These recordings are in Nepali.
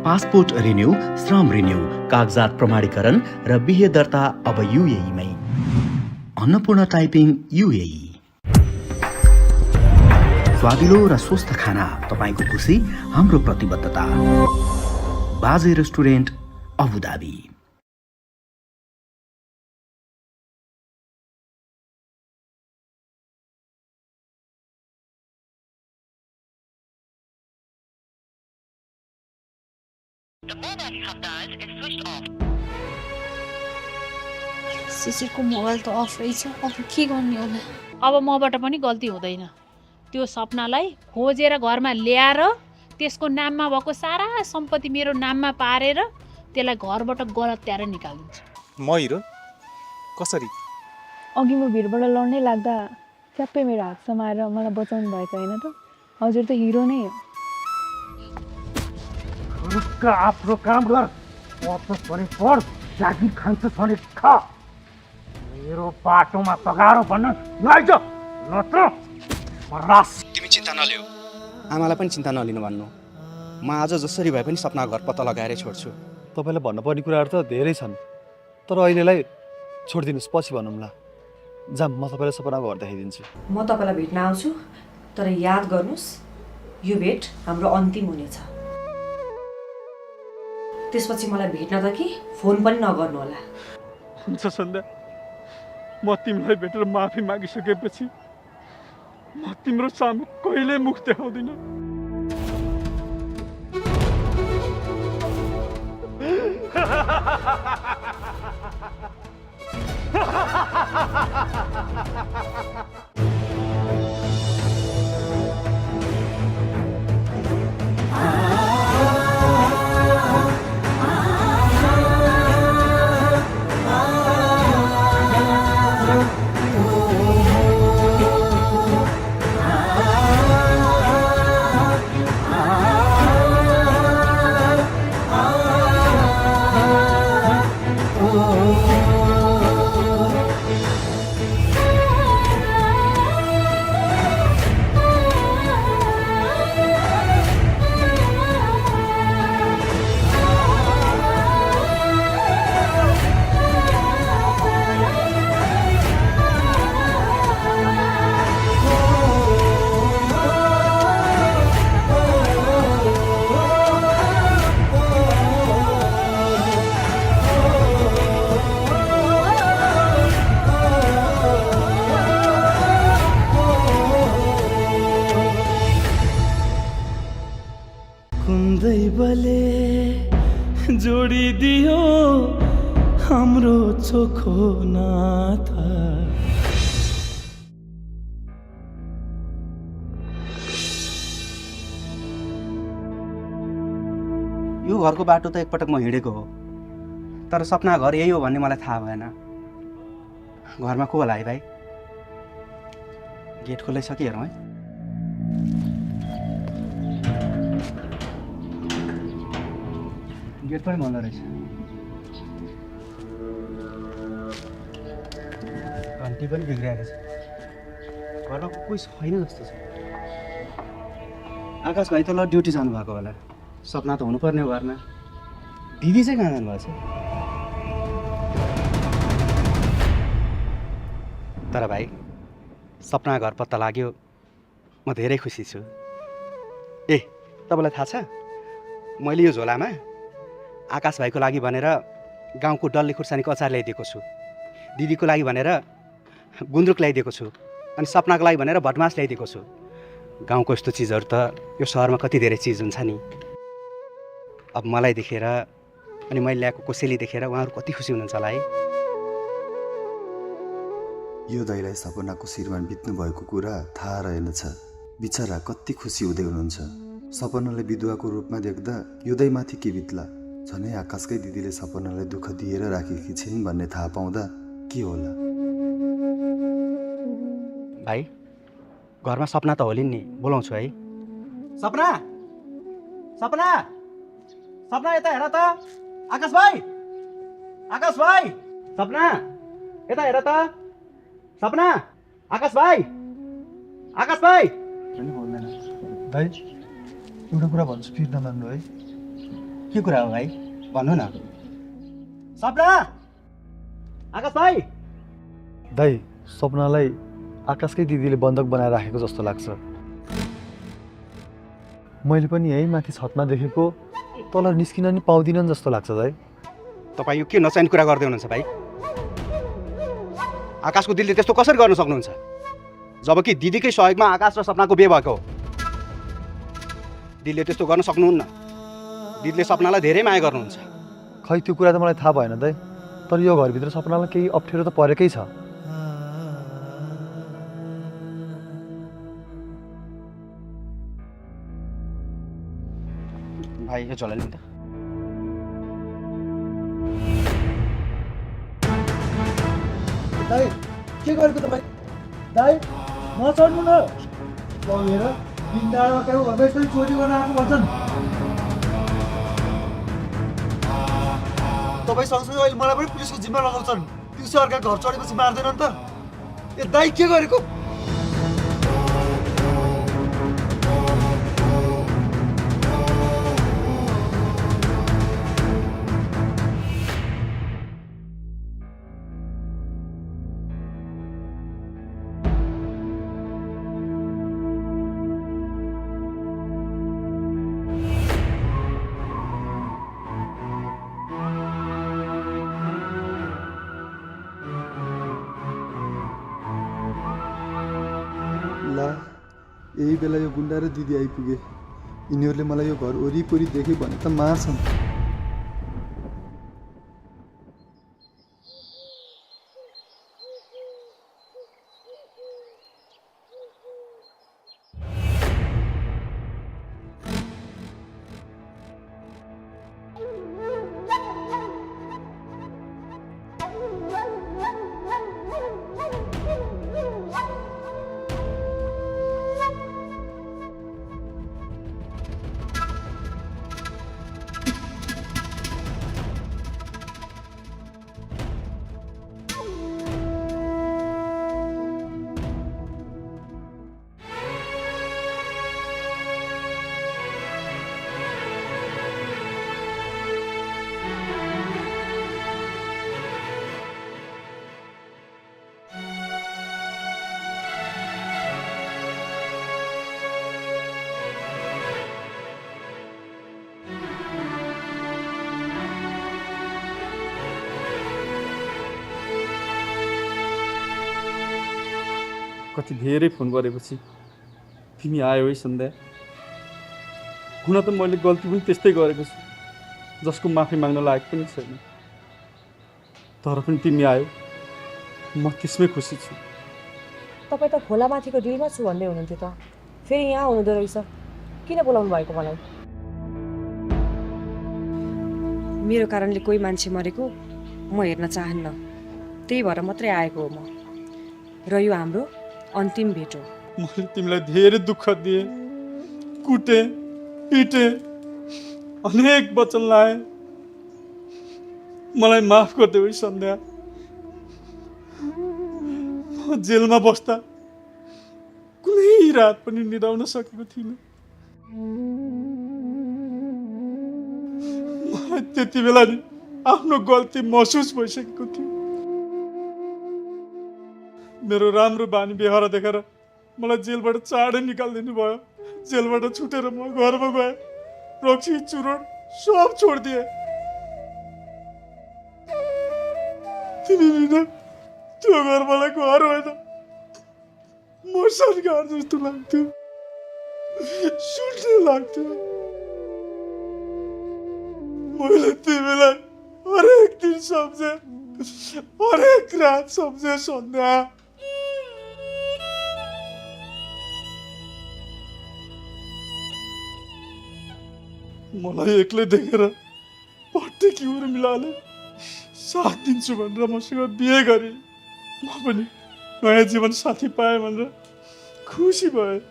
पासपोर्ट रिन्यू, श्रम रिन्यू, कागजात प्रमाणीकरण र बिहे दर्ता अब युएईमै। Annapurna typing UAE. स्वादिलो र स्वस्थ खाना तपाईको खुसी हाम्रो प्रतिबद्धता। बाजे रेस्टुरेन्ट, अबुधाबी। शिशिरको मोबाइल त अफ रहेछ, अब के गर्ने होला? अब मबाट पनि गल्ती हुँदैन। त्यो सपनालाई खोजेर घरमा ल्याएर त्यसको नाममा भएको सारा सम्पत्ति मेरो नाममा पारेर त्यसलाई घरबाट गलत्याएर निकालिदिन्छु। म हिरो कसरी? अघि म भिडबाट लड्नै लाग्दा च्याप्पै मेरो हात समाएर मलाई बचाउनु भएको होइन त? हजुर त हिरो नै हो। आफ्नो काम गर, पनि पढ, जागिर खान्छ भने खा। मेरो बाटोमा तगारो भन्न नआइज, नत्र तिमी चिन्ता नलिऊ, आमालाई पनि चिन्ता नलिनु भन्नु। म आज जसरी भए पनि सपना घर पत्ता लगाएरै छोड्छु। तपाईँलाई भन्नुपर्ने कुराहरू त धेरै छन्, तर अहिलेलाई छोडिदिनुहोस्, पछि भनौँला। जाम, म तपाईँलाई सपनाको घर देखाइदिन्छु। म तपाईँलाई भेट्न आउँछु, तर याद गर्नुहोस् यो भेट हाम्रो अन्तिम हुनेछ। त्यसपछि मलाई भेट्न त कि फोन पनि नगर्नु होला। हुन्छ सन्ध्या, म तिमीलाई भेटेर माफी मागिसकेपछि म तिम्रो सामु कहिले मुख देखाउँदिन। जोडिदियो हाम्रो चोखो नाता। यो घरको बाटो त एकपटक म हिँडेको हो, तर सपना घर यही हो भन्ने मलाई थाहा भएन। घरमा को होला है भाइ? गेट खोलाइसके हेरौँ है। गेट पनि बन्द रहेछ। घन्टी पनि बिग्रिएको छ। घरमा कोही छैन जस्तो छ। आकाश भाइ त ल ड्युटी जानुभएको होला। सपना त हुनुपर्ने हो घरमा। दिदी चाहिँ कहाँ जानुभएको छ? तर भाइ, सपना घर पत्ता लाग्यो, म धेरै खुसी छु। ए, तपाईँलाई थाहा छ, मैले यो झोलामा आकाश भाइको लागि भनेर गाउँको डल्ले खुर्सानीको अचार ल्याइदिएको छु, दिदीको लागि भनेर गुन्द्रुक ल्याइदिएको छु, अनि सपनाको लागि भनेर भटमास ल्याइदिएको छु। गाउँको यस्तो चिजहरू त यो सहरमा कति धेरै चिज हुन्छ नि। अब मलाई देखेर अनि मैले ल्याएको कोसेली देखेर उहाँहरू कति खुसी हुनुहुन्छ होला है। यो दाइलाई सपनाको शिरमा बित्नु भएको कुरा थाहा रहेनछ। बिचरा कति खुसी हुँदै हुनुहुन्छ। सपनालाई विधुवाको रूपमा देख्दा यो दाइमाथि के बित्ला। झनै आकाशकै दिदीले सपनालाई दुःख दिएर राखेकी छिन् भन्ने थाहा पाउँदा के होला। भाइ, घरमा सपना त होलिन् नि, बोलाउँछु है। सपना, सपना, सपना यता हेर त। आकाश भाइ, आकाश भाइ, सपना यता हेर त। सपना, आकाश भाइ, आकाश भाइ। भाइ, एउटा कुरा भन्छु, फिर नमान्नु है। के कुरा हो भाइ भन्नु न। सपना, आकाश भाइ। दाइ सपनालाई आकाशकै दिदीले बन्धक बनाएर राखेको जस्तो लाग्छ। मैले पनि यही माथि छतमा देखेको तल निस्किन नि पाउँदिनन् जस्तो लाग्छ दाइ। तपाईँ यो के नचाहिने कुरा गर्दै हुनुहुन्छ भाइ? आकाशको दिलले त्यस्तो कसरी गर्न सक्नुहुन्छ जबकि दिदीकै सहयोगमा आकाश र सपनाको बिहे भएको हो? दिदीले त्यस्तो गर्न सक्नुहुन्न। दिदीले सपनालाई धेरै माया गर्नुहुन्छ। खै त्यो कुरा त मलाई थाहा भएन दाइ, तर यो घरभित्र सपनालाई केही अप्ठ्यारो त परेकै छ। भाइ यो झोला नि त। दाइ के गरेको तपाईँ? दाइ नचढ्नु न। हेर बिन्दामा क्या घरमा यसरी चोरी गर्न आएको भन्छन्। तपाईँ सँगसँगै अहिले मलाई पनि पुलिसको जिम्मा लगाउँछन्। दिउँसो अर्का घर चढेपछि मार्दैनन् त। ए दाइ के गरेको? ला यही बेला यो गुन्डा र दिदी आइपुगे। यिनीहरूले मलाई यो घर वरिपरि देख्यो भने त मार्छन्। कति धेरै फोन गरेपछि तिमी आयो है सन्ध्या। हुन त मैले गल्ती पनि त्यस्तै गरेको छु जसको माफी माग्न लायक पनि छैन, तर पनि तिमी आयो, म त्यसमै खुसी छु। तपाईँ त खोलामाथिको डिलमा छु भन्दै हुनुहुन्थ्यो त, फेरि यहाँ हुनुहुँदो रहेछ। किन बोलाउनु भएको मलाई? मेरो कारणले कोही मान्छे मरेको म हेर्न चाहन्न, त्यही भएर मात्रै आएको हो म। र यो हाम्रो अन्तिम भेट हो। मैले तिमीलाई धेरै दुःख दिएँ, कुटे, पिटे, अनेक वचन लाएँ। मलाई माफ गरिदेऊ है सन्ध्या। म जेलमा बस्दा कुनै रात पनि निदाउन सकेको थिइनँ। मलाई त्यति बेला नि आफ्नो गल्ती महसुस भइसकेको थियो। मेरो राम्रो बानी व्यवहार देखेर मलाई जेलबाट चाँडै निकालिदिनु भयो। जेलबाट छुटेर म घरमा गएँ, रक्सी चुरोट सब छोडिदिएँ। तिमी बिना त्यो घर मलाई घर होइन, मर्सन घर जस्तो लाग्थ्यो, सुन्ने लाग्थ्यो। मैले तिमीलाई हरेक दिन सम्झेँ, हरेक रात सम्झेँ सन्ध्या। मलाई एक्लै देखेर पट्टेकी उर्मिलाले साथ दिन्छु भनेर मसँग बिहे गरे। म पनि नयाँ जीवन साथी पाएँ भनेर खुसी भएँ।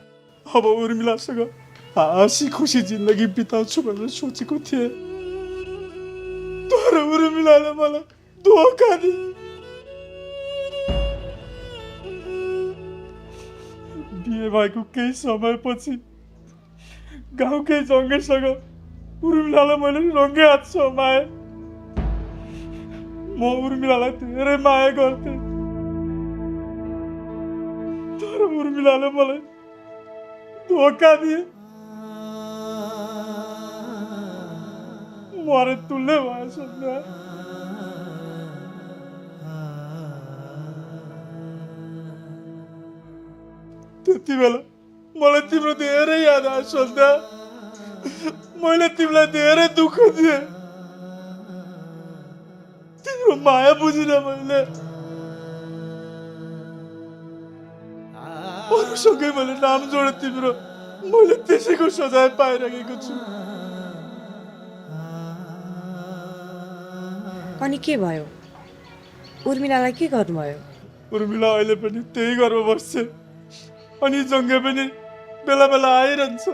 अब उर्मिलासँग हाँसी खुसी जिन्दगी बिताउँछु भनेर सोचेको थिएँ, तर उर्मिलाले मलाई धोका दिए। बिहे भएको केही समयपछि गाउँकै जङ्गैसँग उर्मिलालाई मैले रङ्गे हात समाएँ। म उर्मिलालाई धेरै माया गर्थेँ, तर उर्मिलाले मलाई धोका दिए। मरे तुल्य भयो सन्ध्या। त्यति बेला मलाई तिम्रो धेरै याद आयो सन्ध्या। मैले तिमीलाई धेरै दुःख दिएँ, तिम्रो माया बुझिनँ मैले। अरूसँगै मैले नाम जोडेँ तिम्रो, मैले त्यसैको सजाय पाइरहेको छु। अनि के भयो? उर्मिलालाई के गर्नुभयो? उर्मिला अहिले पनि त्यही घरमा बस्छ, अनि जङ्गे पनि बेला बेला आइरहन्छ।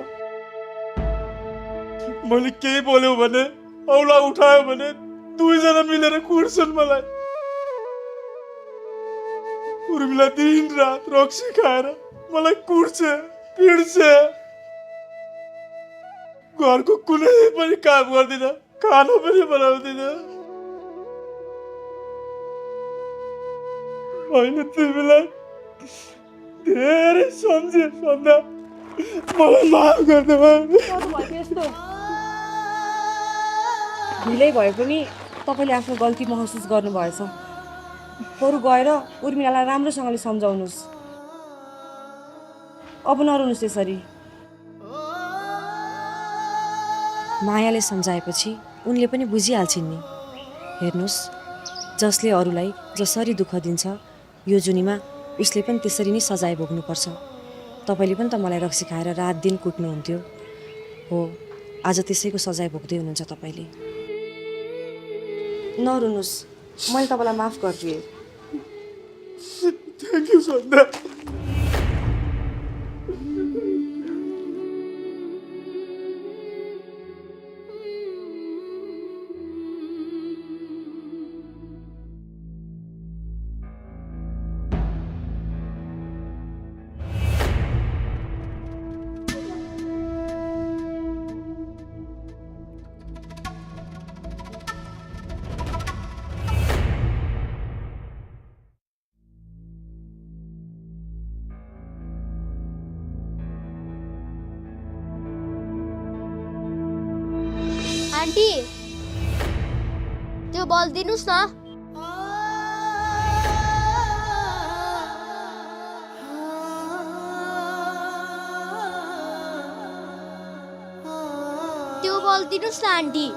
मैले केही बोल्यो भने, औला उठायो भने दुईजना मिलेर कुट्छन् मलाई। उर्मिला दिन रात रक्सी खाएर मलाई कुट्छ, पिट्छ। घरको कुनै पनि काम गर्दिन, खाना पनि बनाउँदिन। मैले तिमीलाई धेरै सम्झेँ सन्ध्या, मलाई माफ गरिदेऊ। ढिलै भए पनि तपाईँले आफ्नो गल्ती महसुस गर्नुभएछ। बरु गएर उर्मिलालाई राम्रोसँगले सम्झाउनुहोस्। अब नरुनुहोस् यसरी। मायाले सम्झाएपछि उनले पनि बुझिहाल्छिन् नि। हेर्नुहोस्, जसले अरूलाई जसरी दुःख दिन्छ, यो जुनीमा उसले पनि त्यसरी नै सजाय भोग्नुपर्छ। तपाईँले पनि त मलाई रक्सी खाएर रात दिन कुट्नुहुन्थ्यो। हो, आज त्यसैको सजाय भोग्दै हुनुहुन्छ तपाईँले। नरुनुहोस्, मैले तपाईँलाई माफ गरिदिएँ। Thank you Sandhya. आन्टी, त्यो बल दिनुस् न। त्यो बल दिनुस् न आन्टी।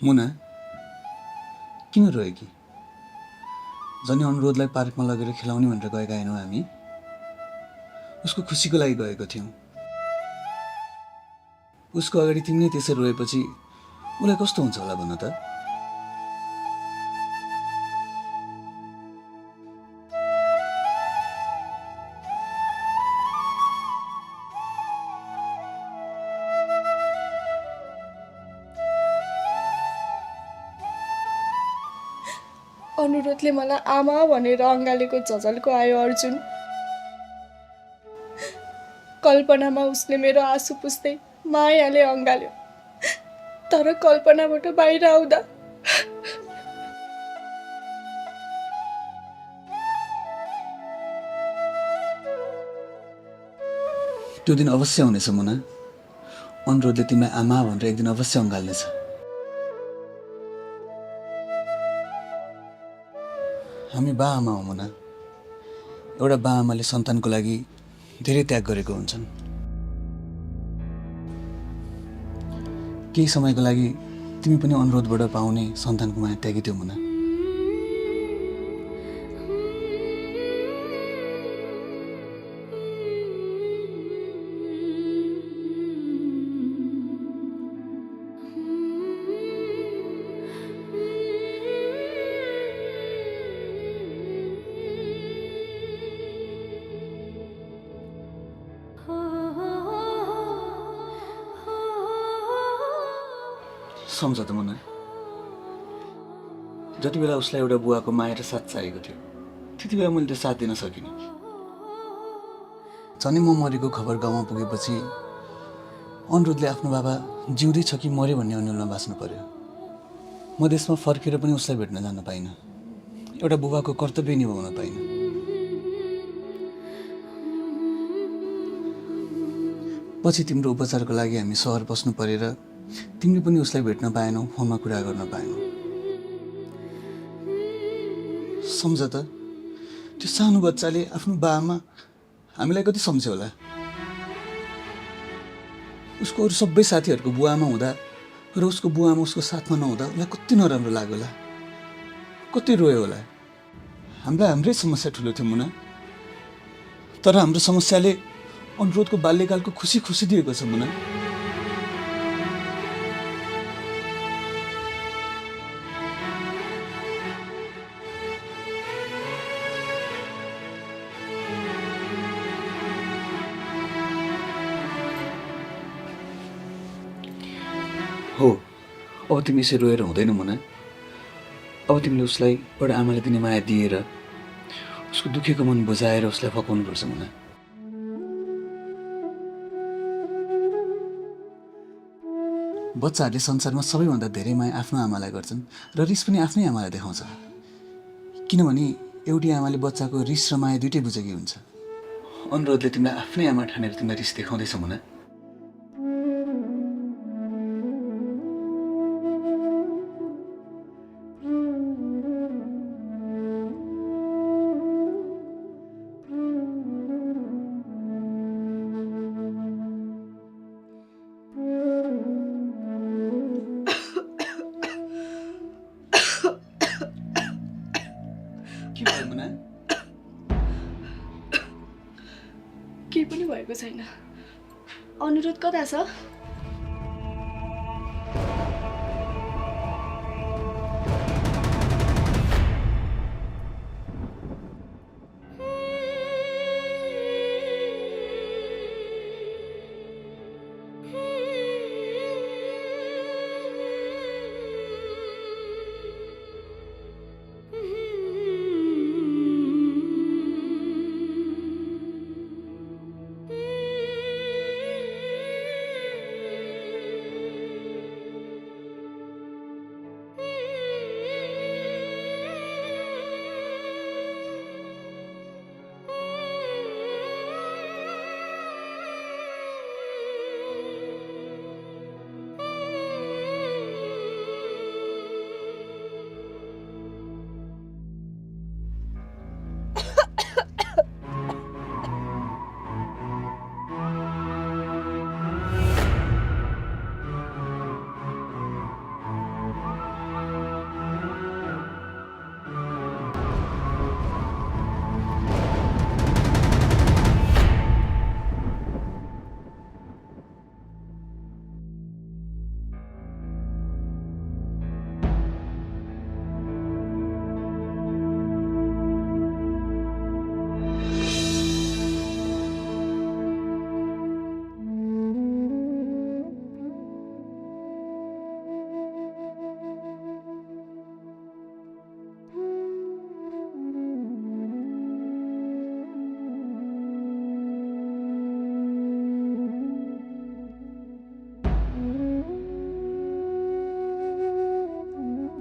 मुना, किन रोएकी? झन् अनुरोधलाई पार्कमा लगेर खेलाउने भनेर गएका होइनौँ हामी? उसको खुसीको लागि गएको थियौँ। उसको अगाडि तिमी नै त्यसरी रोएपछि उसलाई कस्तो हुन्छ होला भन त? अनुरोधले मलाई आमा भनेर अँगालेको झझल्को आयो अर्जुन। कल्पनामा उसले मेरो आँसु पुस्दै मायाले अँगाल्यो, तर कल्पनाबाट बाहिर आउँदा त्यो दिन अवश्य हुनेछ मुना। अनुरोधले तिमीलाई आमा भनेर एक दिन अवश्य अँगाल्नेछ। हामी बा आमा हौ मुना। एउटा बा आमाले सन्तानको लागि धेरै त्याग गरेको हुन्छन्। केही समयको लागि तिमी पनि अनुरोधबाट पाउने सन्तानको माया त्यागिदियौ मुना। सम्झ त मुना, जति बेला उसलाई एउटा बुवाको माया र साथ चाहिएको थियो त्यति बेला मैले त साथ दिन सकिनँ। झन् म मरेको खबर गाउँमा पुगेपछि अनुरोधले आफ्नो बाबा जिउँदै छ कि मऱ्यो भन्ने अनुरोधमा बाँच्नु पर्यो। म देशमा फर्केर पनि उसलाई भेट्न जान पाइनँ, एउटा बुबाको कर्तव्य निभाउन पाइनँ। पछि तिम्रो उपचारको लागि हामी सहर बस्नु परेर तिमीले पनि उसलाई भेट्न पाएनौ, फोनमा कुरा गर्न पाएनौ। सम्झ त, त्यो सानो बच्चाले आफ्नो बाआमा हामीलाई कति सम्झ्यो होला। उसको अरू सबै साथीहरूको बुवामा हुँदा र उसको बुवामा उसको साथमा नहुँदा उसलाई कति नराम्रो लाग्यो होला, कति रोयो होला। हामीलाई हाम्रै समस्या ठुलो थियो मुना, तर हाम्रो समस्याले अनुरोधको बाल्यकालको खुसी खुसी दिएको छ मुना। हो, अब तिमी यसरी रोएर हुँदैन मुना। अब तिमीले उसलाई एउटा आमाले दिने माया दिएर उसको दुखेको मन बुझाएर उसलाई फकाउनुपर्छ मुना। बच्चाहरूले संसारमा सबैभन्दा धेरै माया आफ्नो आमालाई गर्छन् र रिस पनि आफ्नै आमालाई देखाउँछ, किनभने एउटी आमाले बच्चाको रिस र माया दुइटै बुझेकी हुन्छ। अनुरोधले तिमीलाई आफ्नै आमा ठानेर तिमीलाई रिस देखाउँदैछ मुना। केही पनि भएको छैन। अनुरोध कता छ?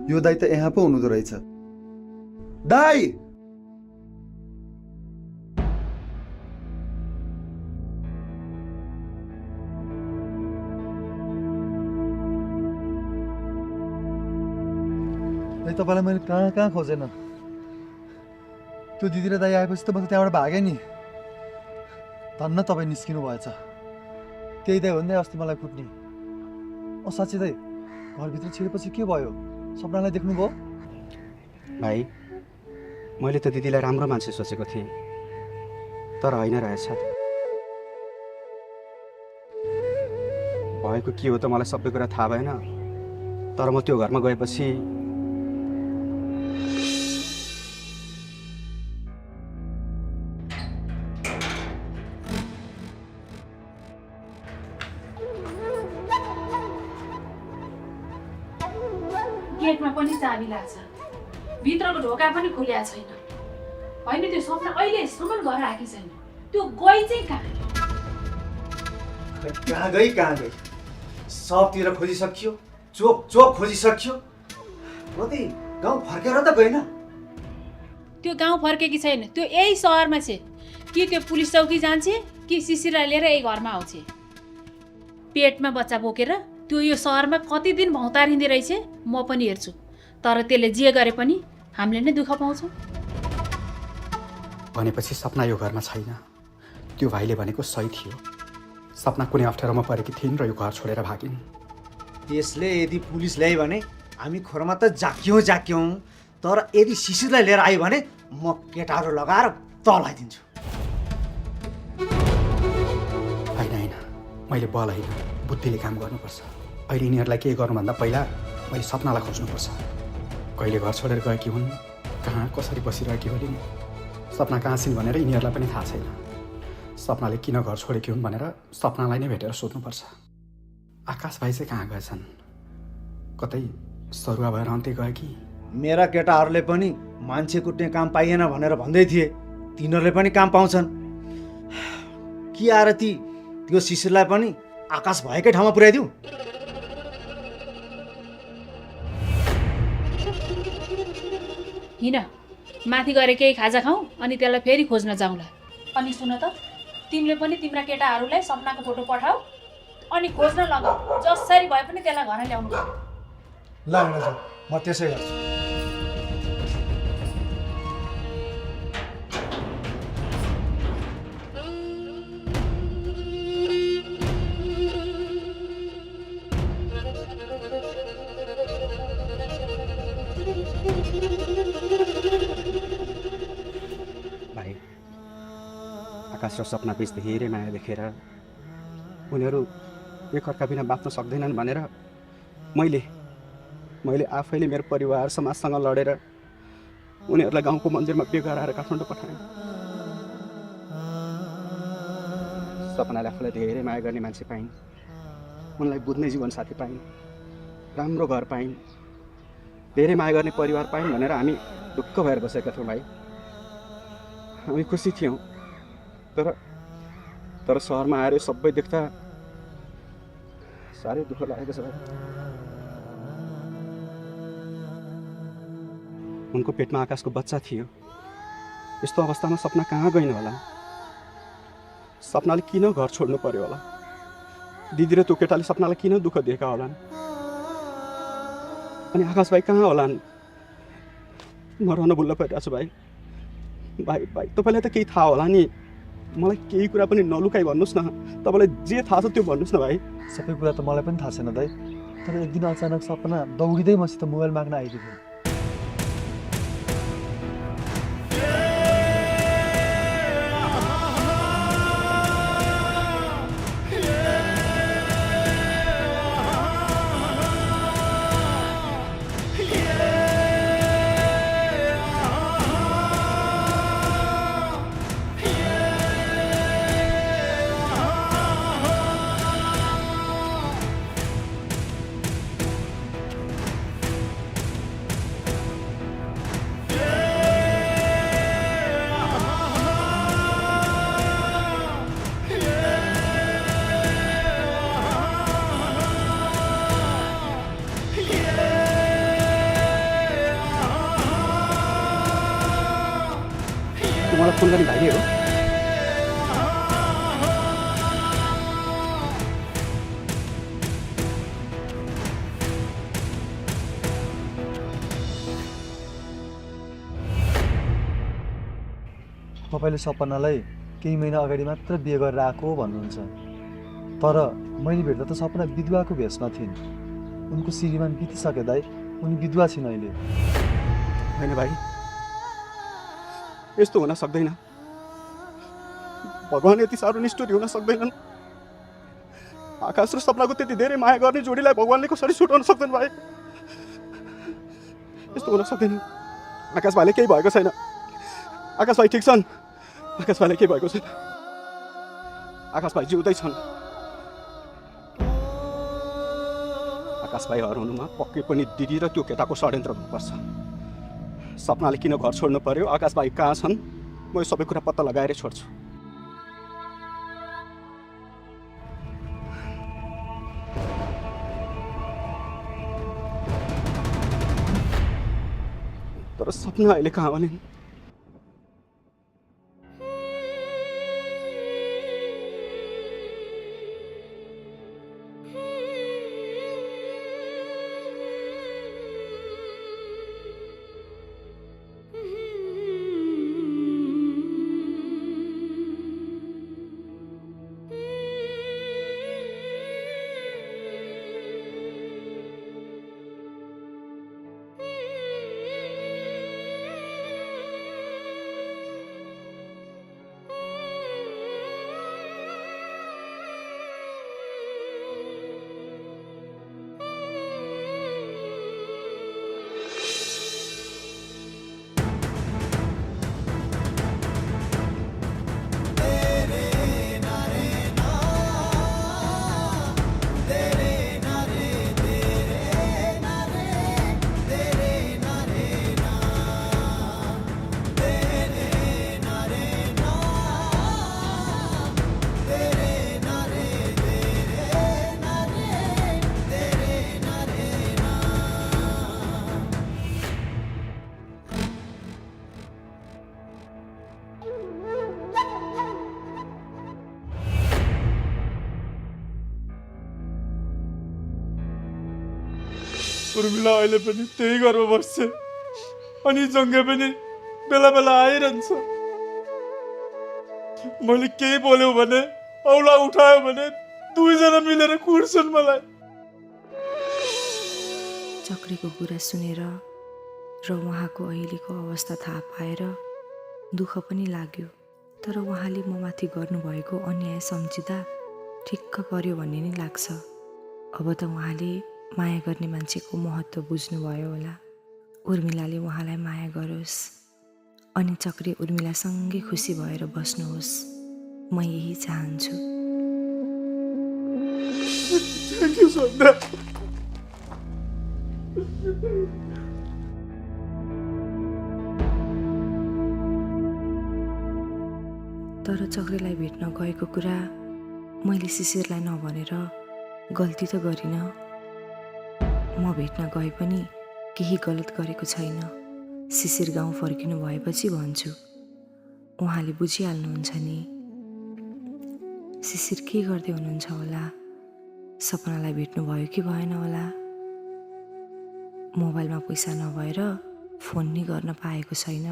यो दाई त यहाँ पो हुनुहुँदो रहेछ। दाई! दाई तपाईँलाई मैले कहाँ कहाँ खोजेन, त्यो दिदी र दाई आएपछि त म त त्यहाँबाट भागेँ नि। धन्न तपाईँ निस्किनु भएछ। त्यही दाई हो नि अस्ति मलाई कुट्ने। साँच्चै दाई, घरभित्र छिरेपछि के भयो? सपनालाई देख्नुभयो? भाइ, मैले त दिदीलाई राम्रो मान्छे सोचेको थिएँ, तर होइन रहेछ। भएको के हो त मलाई सबै कुरा थाहा भएन, तर म त्यो घरमा गएपछि गेटमा पनि चाबी लाग्छ, भित्रको ढोका पनि खुल्या छैन। होइन त्यो सपना अहिलेसम्म घर आएकी छैन। त्यो गई चाहिँ कहाँ? कहाँ गई सबतिर खोजिसकियो, चोक खोजिसकियो, कति गाउँ फर्केर त गएन। त्यो गाउँ फर्केकी छैन, त्यो यही सहरमा छ। कि त्यो पुलिस चौकी जान्छ कि शिशिरलाई लिएर यही घरमा आउँछ। पेटमा बच्चा बोकेर त्यो यो सहरमा कति दिन भौतारिँदै रहेछ म पनि हेर्छु। तर त्यसले जे गरे पनि हामीले नै दुःख पाउँछौँ। भनेपछि सपना यो घरमा छैन। त्यो भाइले भनेको सही थियो। सपना कुनै अप्ठ्यारोमा परेकी थिइन् र यो घर छोडेर भागिन्। त्यसले यदि पुलिस ल्यायो भने हामी खोरमा त जाक्यौँ, तर यदि शिशिरलाई लिएर आयो भने म केटाहरू लगाएर तलाइदिन्छु। होइन, मैले बल होइन, बुद्धिले काम गर्नुपर्छ। अहिले यिनीहरूलाई केही गर्नुभन्दा पहिला मैले सपनालाई खोज्नुपर्छ। कहिले घर छोडेर गएकी हुन्, कहाँ कसरी बसिरहेकी होलिन्, सपना कहाँ छिन् भनेर यिनीहरूलाई पनि थाहा छैन। सपनाले किन घर छोडेकी हुन् भनेर सपनालाई नै भेटेर सोध्नुपर्छ। आकाश भाइ चाहिँ कहाँ गएछन्? कतै सरुवा भएर अन्त्य गए कि? मेरा केटाहरूले पनि मान्छे कुट्ने काम पाइएन भनेर भन्दै थिए। तिनीहरूले पनि काम पाउँछन् कि आएर त्यो शिशिरलाई पनि आकाश भएकै ठाउँमा पुर्याइदिउँ? हिँड माथि गएर केही खाजा खाउँ अनि त्यसलाई फेरि खोज्न जाउँला। अनि सुन त, तिमीले पनि तिम्रा केटाहरूलाई सपनाको फोटो पठाऊ अनि खोज्न लगाऊ। जसरी भए पनि त्यसलाई घर ल्याउनु पर्यो। ल म त्यसै गर्छु। भाइ, आकाश र सपना बिच धेरै माया देखेर उनीहरू एकअर्का बिना बाँच्न सक्दैनन् भनेर मैले आफैले मेरो परिवार समाजसँग लडेर उनीहरूलाई गाउँको मन्दिरमा बिहे गराएर काठमाडौँ पठाएँ। सपनाले आफूलाई धेरै माया गर्ने मान्छे पाइन्, उनलाई बुझ्ने जीवनसाथी पाइन्, राम्रो घर पाइन्, धेरै माया गर्ने परिवार पाइन् भनेर हामी ढुक्क भएर बसेका थियौँ भाइ। हामी खुसी थियौँ, तर सहरमा आएर सबै देख्दा साह्रै दुःख लागेको छ भाइ। उनको पेटमा आकाशको बच्चा थियो। यस्तो अवस्थामा सपना कहाँ गइन होला? सपनाले किन घर छोड्नु पर्यो होला? दिदी र त्यो केटाले सपनालाई किन दुःख दिएका होलान्? अनि आकाश भाइ कहाँ होलान्? म रहन भुल्न परिरहेको छु भाइ। भाइ तपाईँलाई त केही थाहा होला नि। मलाई केही कुरा पनि नलुकाइ भन्नुहोस् न। तपाईँलाई जे थाहा छ त्यो भन्नुहोस् न भाइ। सबै कुरा त मलाई पनि थाहा छैन दाइ, तर एक दिन अचानक सपना दौडिँदै मसित मोबाइल माग्न आइदियो। मलाई फोन गर्ने भाइ हो। तपाईँले सपनालाई केही महिना अगाडि मात्र बिहे गरेर आएको भन्नुहुन्छ, तर मैले भेट्दा त सपना विधवाको भेषमा थिइन्। उनको श्रीमान बितिसके दाइ, उनी विधवा छिन् अहिले। होइन भाइ, यस्तो हुन सक्दैन। भगवान् यति साह्रो निष्ठुरी हुन सक्दैनन्। आकाश र सपनाको त्यति धेरै माया गर्ने जोडीलाई भगवान्ले कसरी छुटाउन सक्दैन भाइ? यस्तो हुन सक्दैन। आकाश भाइले केही भएको छैन। आकाश भाइ ठिक छन्। आकाश भाइले केही भएको छैन। आकाश भाइ जिउँदै छन्। आकाश भाइ हराउनुमा पक्कै पनि दिदी र त्यो केटाको षड्यन्त्र हुनुपर्छ। सपनाले किन घर छोड्नु पर्यो, आकाश भाइ कहाँ छन्, म यो सबै कुरा पत्ता लगाएरै छोड्छु। तर सपना अहिले कहाँ भनिन्? उर्मिला अहिले पनि त्यही घरमा बस्छ अनि जङ्गे पनि बेला बेला आइरहन्छ। मैले केही बोल्यो भने, औला उठायो भने दुईजना मिलेर कुट्छन् मलाई। चक्रीको कुरा सुनेर र उहाँको अहिलेको अवस्था थाहा पाएर दुःख पनि लाग्यो। तर उहाँले म माथि गर्नुभएको अन्याय सम्झिँदा ठिक्क पर्यो भन्ने नै लाग्छ। अब त उहाँले माया गर्ने मान्छेको महत्त्व बुझ्नुभयो होला। उर्मिलाले उहाँलाई माया गरोस् अनि चक्री उर्मिलासँगै खुसी भएर बस्नुहोस्, म यही चाहन्छु। Thank you, Sandra. तर चक्रीलाई भेट्न गएको कुरा मैले शिशिरलाई नभनेर गल्ती त गरिनँ। म भेट्न गए पनि केही गलत गरेको छैन। शिशिर गाउँ फर्किनु भएपछि भन्छु, उहाँले बुझिहाल्नुहुन्छ नि। शिशिर के गर्दै हुनुहुन्छ होला? सपनालाई भेट्नु भयो कि भएन होला? मोबाइलमा पैसा नभएर फोन नि गर्न पाएको छैन।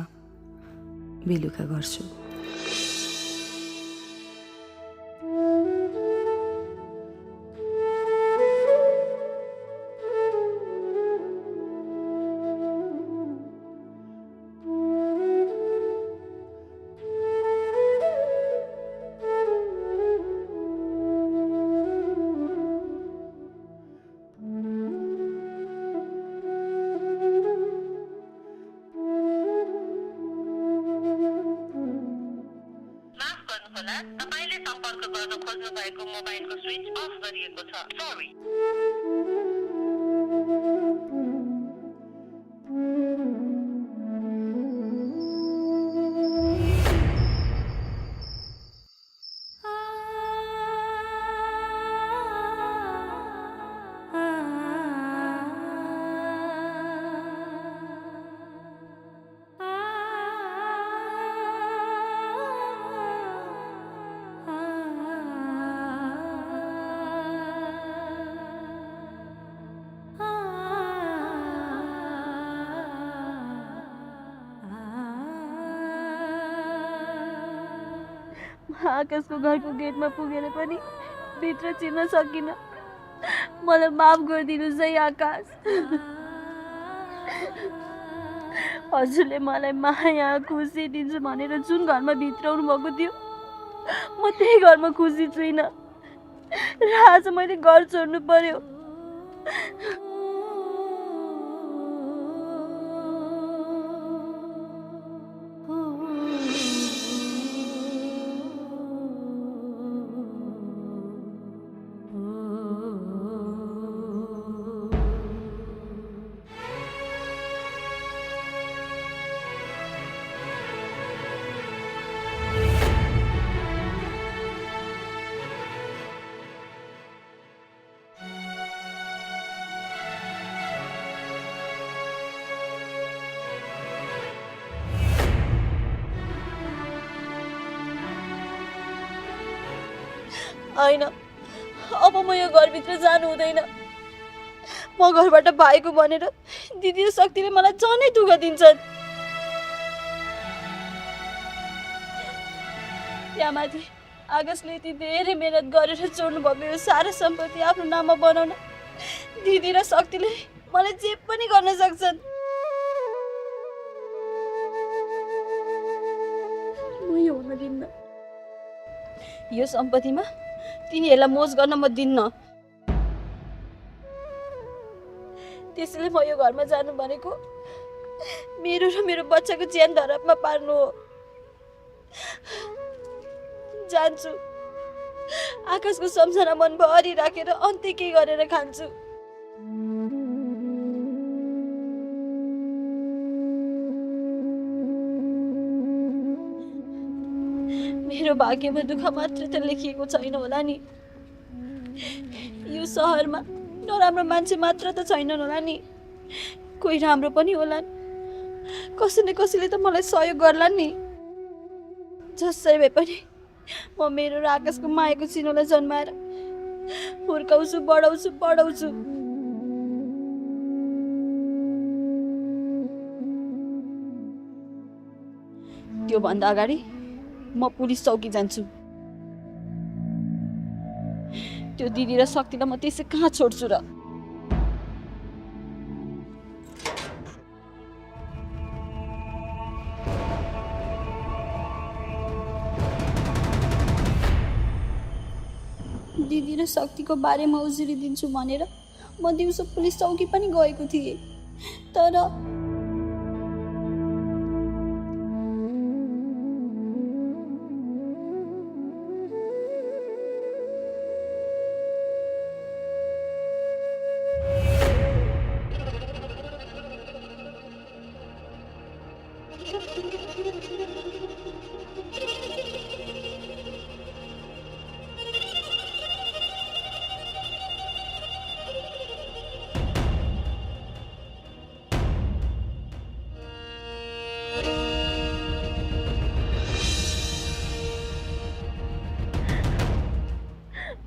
बेलुका गर्छु। तपाईले सम्पर्क गर्न खोज्नु भएको मोबाइलको स्विच अफ गरिएको छ। सरी। आकाशको घरको गेटमा पुगेर पनि भित्र छिर्न सकिनँ। मलाई माफ गरिदिनुहोस् है आकाश। हजुरले मलाई माया खुसी दिन्छु भनेर जुन घरमा भित्राउनु भएको थियो, म त्यही घरमा खुसी छुइनँ र आज मैले घर छोड्नु पर्यो। होइन, अब म यो घरभित्र जानु हुँदैन। म घरबाट भागेको भनेर दिदी र शक्तिले मलाई झनै दुःख दिन्छन्। त्यहाँमाथि आकाशले यति धेरै मेहनत गरेर जोड्नु भएको यो सारा सम्पत्ति आफ्नो नाममा बनाउन दिदी र शक्तिले मलाई जे पनि गर्न सक्छन्। म यो हुन दिन्न। यो सम्पत्तिमा तिनीहरूलाई मोज गर्न म दिन्न। त्यसैले म यो घरमा जानु भनेको मेरो र मेरो बच्चाको ज्यान धरापमा पार्नु हो। जान्छु, आकाशको सम्झना मनभरि राखेर अन्त्य के गरेर खान्छु। मेरो भाग्यमा दुःख मात्र त लेखिएको छैन होला नि। यो सहरमा नराम्रो मान्छे मात्र त छैनन् होला नि, कोही राम्रो पनि होलान्। कसैले कसैले त मलाई सहयोग गर्लान् नि। जसै भए पनि म मेरो र आकाशको मायाको चिनोलाई जन्माएर हुर्काउँछु, बढाउँछु। त्योभन्दा अगाडि म पुलिस चौकी जान्छु। त्यो दिदी र शक्तिलाई म त्यसै कहाँ छोड्छु र। दिदी र शक्तिको बारेमा उजुरी दिन्छु भनेर म दिउँसो पुलिस चौकी पनि गएको थिएँ, तर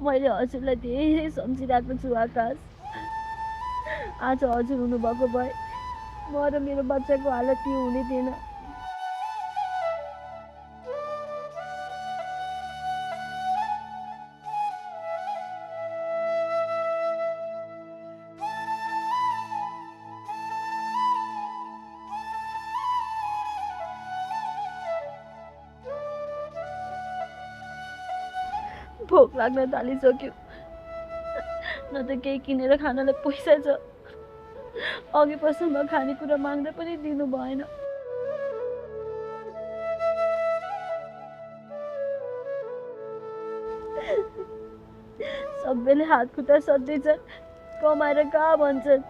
मैले हजुरलाई धेरै सम्झिरहेको छु आकाश। आज हजुर हुनुभएको भए म र मेरो बच्चाको हालत यो हुने थिएन। भोक लाग्न थालिसक्यो, न त केही किनेर खानलाई पैसा छ। अघि पसलमा खानेकुरा माग्दा पनि दिनु भएन। सबैले हात खुट्टा सध्दैछन्, कमाएर कहाँ भन्छन्।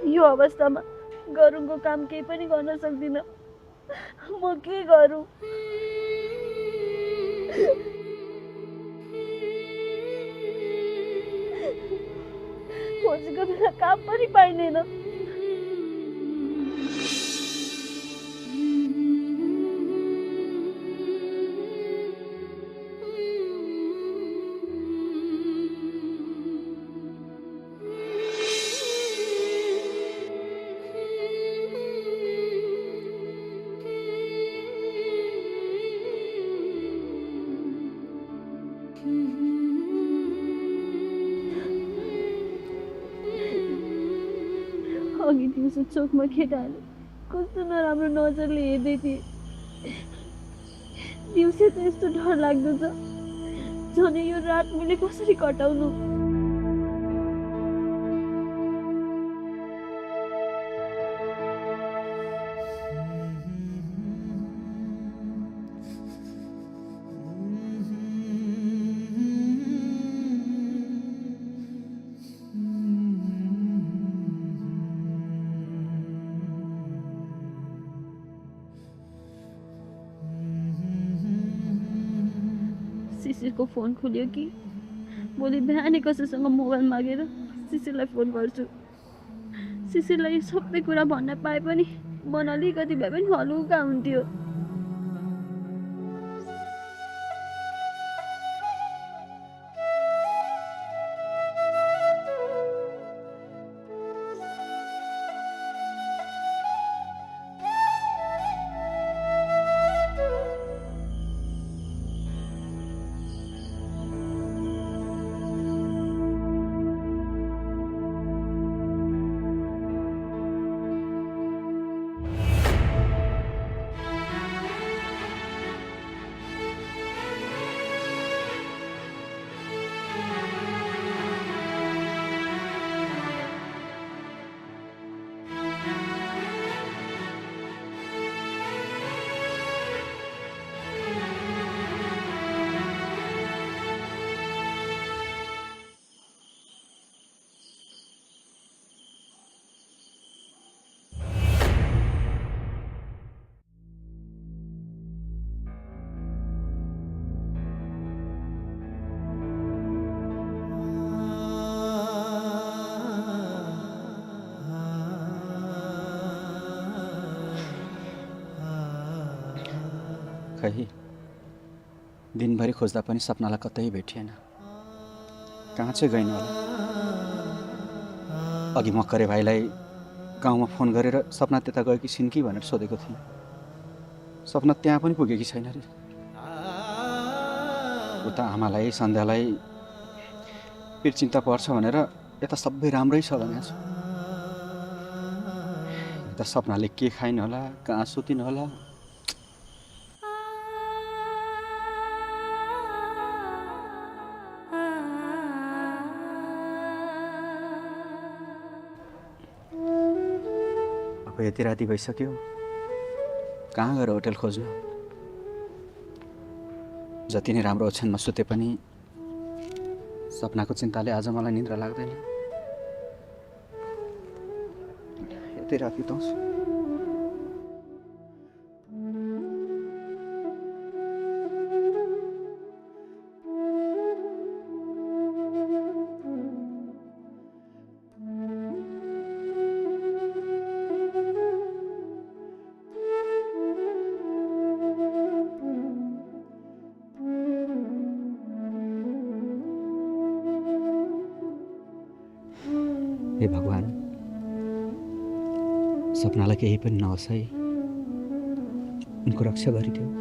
यो अवस्थामा गरुङको काम केही पनि गर्न सक्दिनँ। म के गरौँ? खोजेको बेला काम पनि पाइँदैन। अघि दिउँसो चोकमा केटाहरूले कस्तो नराम्रो नजरले हेर्दै थिए। दिउँसो त यस्तो डर लाग्दो छ, झन् यो रात मैले कसरी कटाउनु। शिशिरको फोन खुल्यो कि भोलि बिहानै कसैसँग मोबाइल मागेर शिशिरलाई फोन गर्छु। शिशिरलाई यो सबै कुरा भन्न पाए पनि मन अलिकति भए पनि हलुका हुन्थ्यो। खै दिनभरि खोज्दा पनि सपनालाई कतै भेटिएन। कहाँ चाहिँ गइन् होला? अघि मक्करे भाइलाई गाउँमा फोन गरेर सपना त्यता गएकी छिन् कि भनेर सोधेको थिएँ। सपना त्यहाँ पनि पुगेकी छैन रे। उता आमालाई सन्ध्यालाई पिर चिन्ता पर्छ भनेर यता सबै राम्रै छ भनेको छु। यता सपनाले के खाइन् होला, कहाँ सुतिन् होला। अब यति राति भइसक्यो, कहाँ गएर होटल खोज्नु? जति नै राम्रो ओछ्यानमा सुते पनि सपनाको चिन्ताले आज मलाई निद्रा लाग्दैन। यति राति त हे भगवान, सपनालाई केही पनि नहोस् है, उनको रक्षा गरिदियो।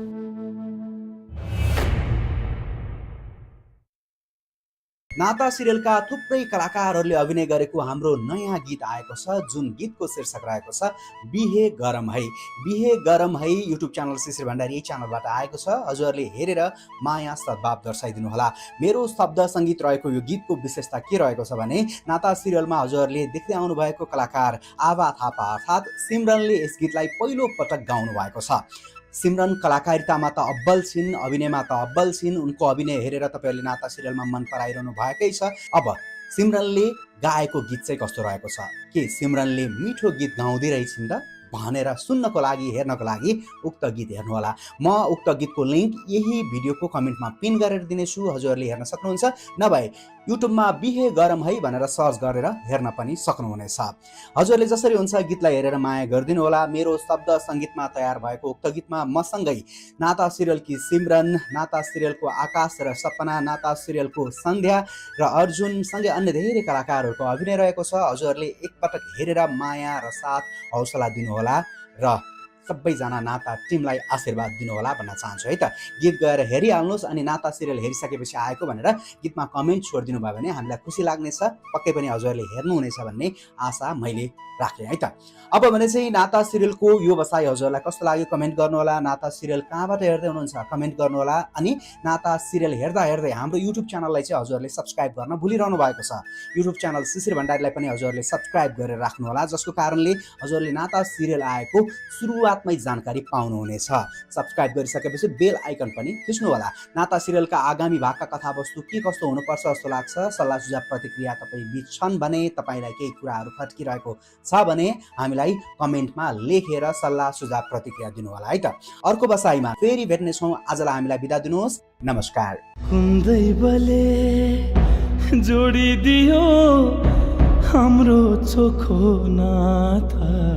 नाता सिरियलका थुप्रै कलाकारहरूले अभिनय गरेको हाम्रो नयाँ गीत आएको छ, जुन गीतको शीर्षक रहेको छ बिहे गरम है। बिहे गरम है युट्युब च्यानल शिशिर भण्डारी यही च्यानलबाट आएको छ। हजुरहरूले हेरेर माया सद्भाव दर्शाइदिनु होला। मेरो शब्द सङ्गीत रहेको यो गीतको विशेषता के रहेको छ भने, नाता सिरियलमा हजुरहरूले देख्दै आउनुभएको कलाकार आभा थापा अर्थात् सिमरनले यस गीतलाई पहिलो पटक गाउनु भएको छ। सिमरन कलाकारितामा त अब्बल छिन्, अभिनयमा त अब्बल छिन्। उनको अभिनय हेरेर तपाईँहरूले नाता सिरियलमा मन पराइरहनु भएकै छ। अब सिमरनले गाएको गीत चाहिँ कस्तो रहेको छ, के सिमरनले मिठो गीत गाउँदै रहेछिन् त भनेर सुन्नको लागि, हेर्नको लागि उक्त गीत हेर्नुहोला। म उक्त गीतको लिङ्क यही भिडियोको कमेन्टमा पिन गरेर दिनेछु, हजुरहरूले हेर्न सक्नुहुन्छ। नभए युट्युबमा बिहे गरम है भनेर सर्च गरेर हेर्न पनि सक्नुहुनेछ। हजुरहरूले जसरी हुन्छ गीतलाई हेरेर माया गरिदिनु होला। मेरो शब्द सङ्गीतमा तयार भएको उक्त गीतमा मसँगै नाता सिरियलकी सिमरन, नाता सिरियलको आकाश र सपना, नाता सिरियलको सन्ध्या र अर्जुनसँगै अन्य धेरै कलाकारहरूको अभिनय रहेको छ। हजुरहरूले एकपटक हेरेर माया र साथ हौसला दिनुहोला र सबैजना नाता टिमलाई आशीर्वाद दिनुहोला भन्न चाहन्छु है त। गीत गएर हेरिहाल्नुहोस्, अनि नाता सिरियल हेरिसकेपछि आएको भनेर गीतमा कमेन्ट छोडिदिनु भयो भने हामीलाई खुसी लाग्नेछ। पक्कै पनि हजुरहरूले हेर्नुहुनेछ भन्ने आशा मैले राखेँ है त। अब भने चाहिँ नाता सिरियलको यो बसाइ हजुरलाई कस्तो लाग्यो कमेन्ट गर्नुहोला। नाता सिरियल कहाँबाट हेर्दै हुनुहुन्छ कमेन्ट गर्नुहोला। अनि नाता सिरियल हेर्दा हेर्दै हाम्रो युट्युब च्यानललाई चाहिँ हजुरहरूले सब्सक्राइब गर्न भुलिरहनु भएको छ। युट्युब च्यानल शिशिर भण्डारीलाई पनि हजुरहरूले सब्सक्राइब गरेर राख्नुहोला, जसको कारणले हजुरहरूले नाता सिरियल आएको सुरुवातमै जानकारी पाउनुहुनेछ। सब्सक्राइब गरिसकेपछि बेल आइकन पनि थिच्नु होला। नाता सिरियलका आगामी भागका कथावस्तु के कस्तो हुनुपर्छ जस्तो लाग्छ, सल्लाह सुझाव प्रतिक्रिया तपाईँ बिच छन् भने, तपाईँलाई केही कुराहरू खट्किरहेको छ भने हामीलाई कमेन्टमा लेखेर सल्लाह सुझाव प्रतिक्रिया दिनु होला है त। अर्को बसाइमा फेरि भेट्नेछौँ। आजलाई हामीलाई बिदा दिनुहोस्, नमस्कार। कुन्दै बले जोडिदियो हाम्रो चोखो नाता।